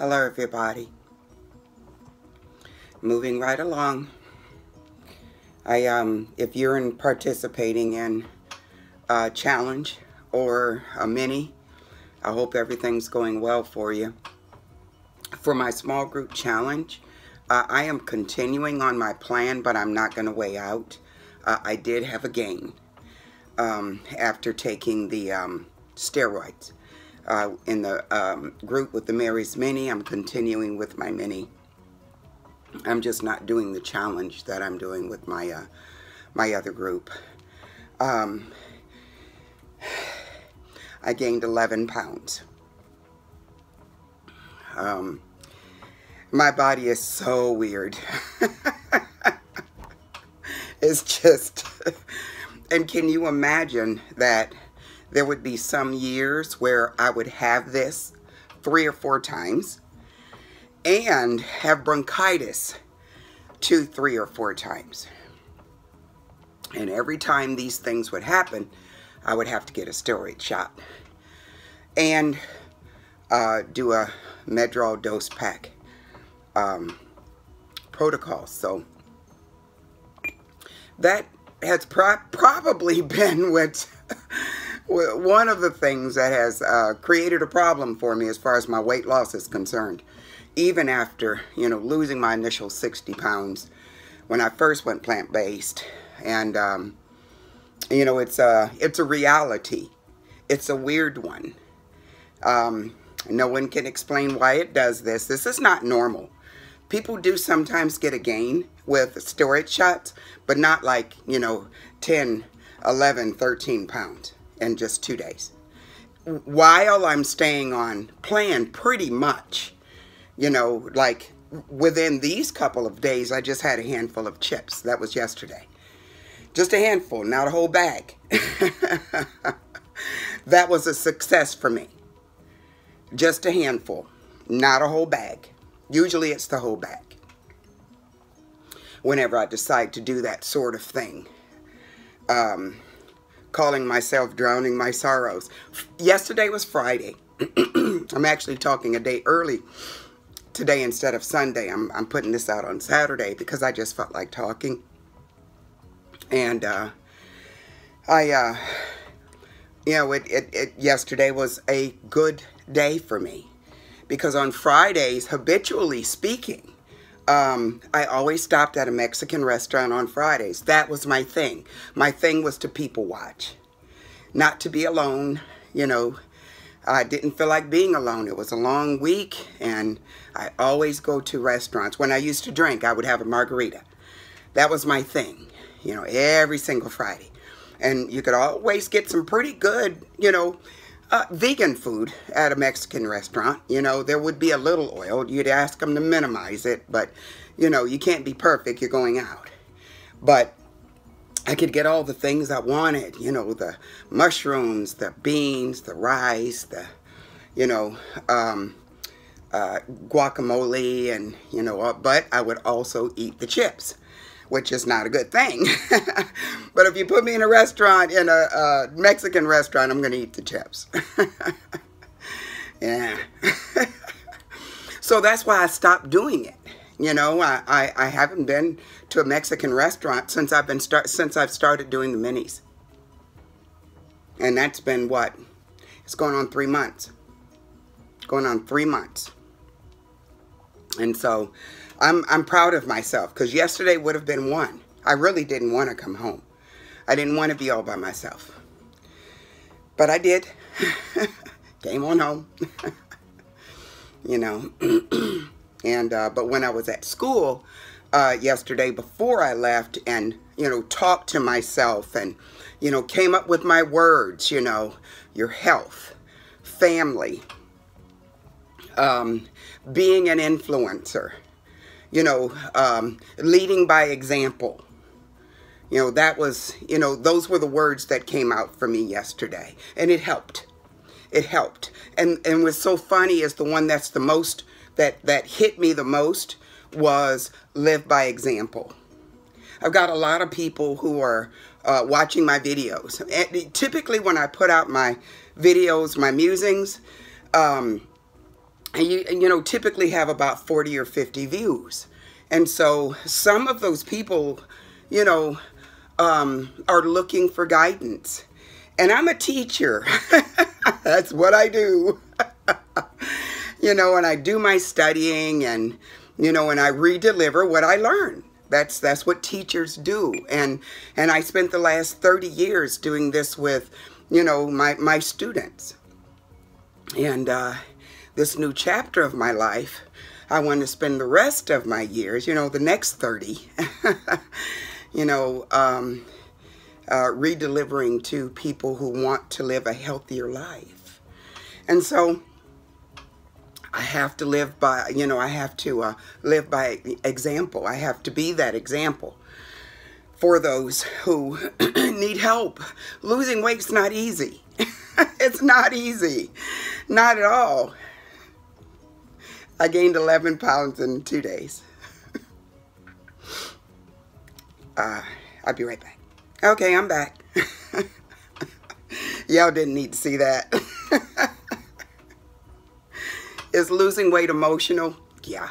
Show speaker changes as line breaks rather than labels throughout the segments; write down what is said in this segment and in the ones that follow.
Hello everybody. Moving right along. If you're participating in a challenge or a mini, I hope everything's going well for you. For my small group challenge, I am continuing on my plan, but I'm not going to weigh out. I did have a gain after taking the steroids. In the group with the Mary's Mini, I'm continuing with my mini. I'm just not doing the challenge that I'm doing with my my other group. I gained 11 pounds. My body is so weird. It's just, and can you imagine that there would be some years where I would have this 3 or 4 times and have bronchitis 2, 3 or 4 times. And every time these things would happen, I would have to get a steroid shot and do a Medrol dose pack protocol. So that has probably been what one of the things that has created a problem for me as far as my weight loss is concerned. Even after, losing my initial 60 pounds when I first went plant-based. And, it's a reality. It's a weird one. No one can explain why it does this. This is not normal. People do sometimes get a gain with steroid shots, but not like, 10, 11, 13 pounds in just 2 days. While I'm staying on plan pretty much, like within these couple of days, I just had a handful of chips. That was yesterday. Just a handful, not a whole bag. That was a success for me. Just a handful, not a whole bag. Usually it's the whole bag whenever I decide to do that sort of thing. Calling myself drowning my sorrows. Yesterday was Friday. I'm actually talking a day early today instead of Sunday. I'm putting this out on Saturday because I just felt like talking. And yesterday was a good day for me because on Fridays, habitually speaking, I always stopped at a Mexican restaurant on Fridays. That was my thing. My thing was to people watch, not to be alone. I didn't feel like being alone. It was a long week, and I always go to restaurants. When I used to drink, I would have a margarita. That was my thing, every single Friday. And you could always get some pretty good, vegan food at a Mexican restaurant. There would be a little oil. You'd ask them to minimize it, but, you can't be perfect. You're going out. But I could get all the things I wanted, the mushrooms, the beans, the rice, the, guacamole, and, but I would also eat the chips, which is not a good thing. But if you put me in a restaurant, in a Mexican restaurant, I'm going to eat the chips. Yeah. So that's why I stopped doing it. I haven't been to a Mexican restaurant since I've started doing the minis. And that's been what? It's going on 3 months. Going on 3 months. And so I'm proud of myself because yesterday would have been 1. I really didn't want to come home. I didn't want to be all by myself. But I did. Came on home. And but when I was at school yesterday before I left and talked to myself and came up with my words, your health, family, being an influencer, leading by example. That was, those were the words that came out for me yesterday. And it helped. It helped. And what's so funny is the one that's the most, that hit me the most was live by example. I've got a lot of people who are watching my videos. And typically when I put out my videos, my musings, and you know, typically have about 40 or 50 views. And so some of those people, you know, are looking for guidance. And I'm a teacher. That's what I do. You know, and I do my studying, and, you know, and I redeliver what I learn. That's what teachers do. And I spent the last 30 years doing this with, you know, my students. And this new chapter of my life, I want to spend the rest of my years, you know, the next 30, you know, redelivering to people who want to live a healthier life. And so I have to live by, you know, I have to live by example. I have to be that example for those who need help. Losing weight's not easy. It's not easy. Not at all. I gained 11 pounds in 2 days. I'll be right back. Okay, I'm back. Y'all didn't need to see that. Is losing weight emotional? Yeah.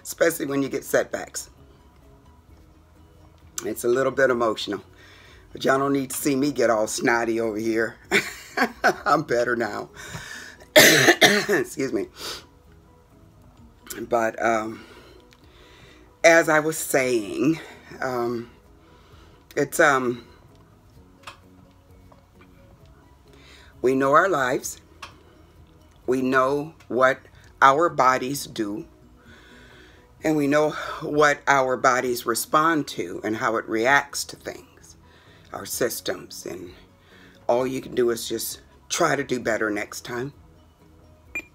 Especially when you get setbacks. It's a little bit emotional. But y'all don't need to see me get all snotty over here. I'm better now. Excuse me. But as I was saying, it's we know our lives. We know what our bodies do, and we know what our bodies respond to and how it reacts to things, our systems. And all you can do is just try to do better next time,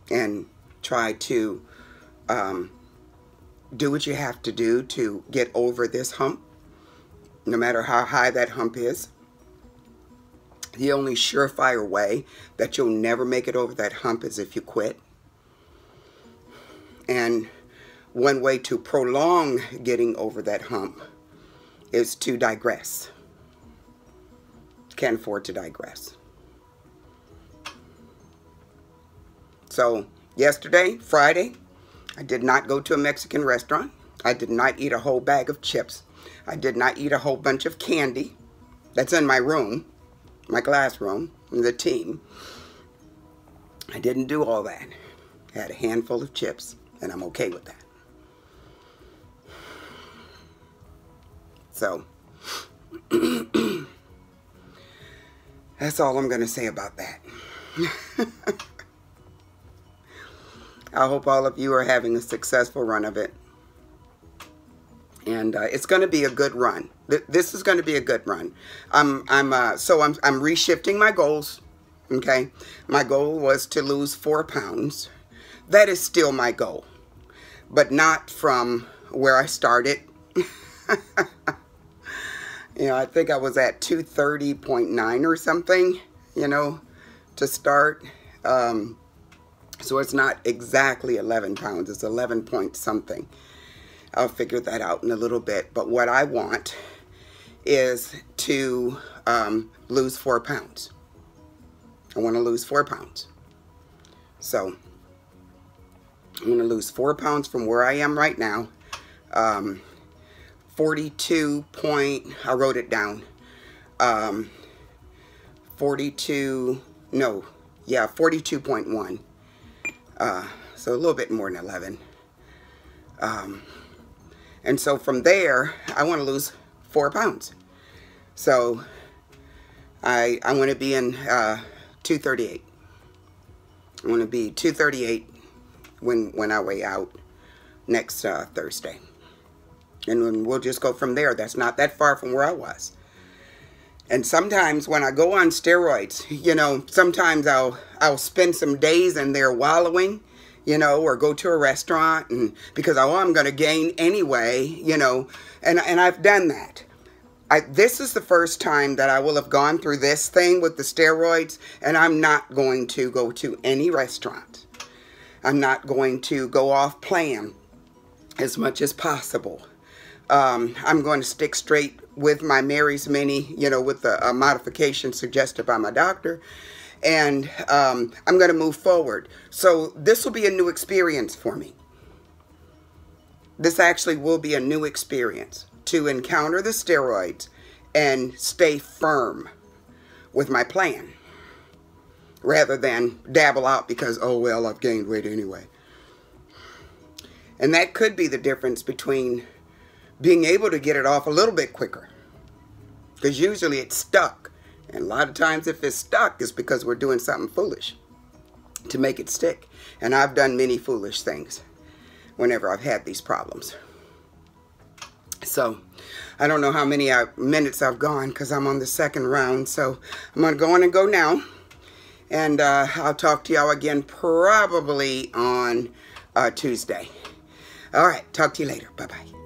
and try to do what you have to do to get over this hump, no matter how high that hump is. The only surefire way that you'll never make it over that hump is if you quit. And one way to prolong getting over that hump is to digress. Can't afford to digress. So yesterday, Friday, I did not go to a Mexican restaurant. I did not eat a whole bag of chips. I did not eat a whole bunch of candy that's in my room, my glass room, the team. I didn't do all that. I had a handful of chips, and I'm okay with that. So, that's all I'm going to say about that. I hope all of you are having a successful run of it. And it's going to be a good run. This is going to be a good run. I'm reshifting my goals. Okay, my goal was to lose 4 pounds. That is still my goal, but not from where I started. You know, I think I was at 230.9 or something, you know, to start. So it's not exactly 11 pounds. It's 11 point something. I'll figure that out in a little bit. But what I want is to lose 4 pounds. I want to lose 4 pounds. So I'm going to lose 4 pounds from where I am right now. 42 point, I wrote it down. 42.1. So a little bit more than 11. And so from there, I want to lose 4 pounds. So I want to be in 238. I want to be 238 when I weigh out next Thursday. And then we'll just go from there. That's not that far from where I was. And sometimes when I go on steroids, you know, sometimes I'll spend some days in there wallowing, you know, or go to a restaurant, and because I'm going to gain anyway, you know, and I've done that. This is the first time that I will have gone through this thing with the steroids, and I'm not going to go to any restaurant. I'm not going to go off plan as much as possible. I'm going to stick straight with my Mary's Mini, you know, with the modification suggested by my doctor. And I'm going to move forward. So this will be a new experience for me. This actually will be a new experience to encounter the steroids and stay firm with my plan, rather than dabble out because, oh, well, I've gained weight anyway. And that could be the difference between being able to get it off a little bit quicker, because usually it's stuck. And a lot of times if it's stuck, it's because we're doing something foolish to make it stick. And I've done many foolish things whenever I've had these problems. So I don't know how many minutes I've gone, because I'm on the second round. So I'm going to go on and go now. And I'll talk to y'all again probably on Tuesday. All right. Talk to you later. Bye-bye.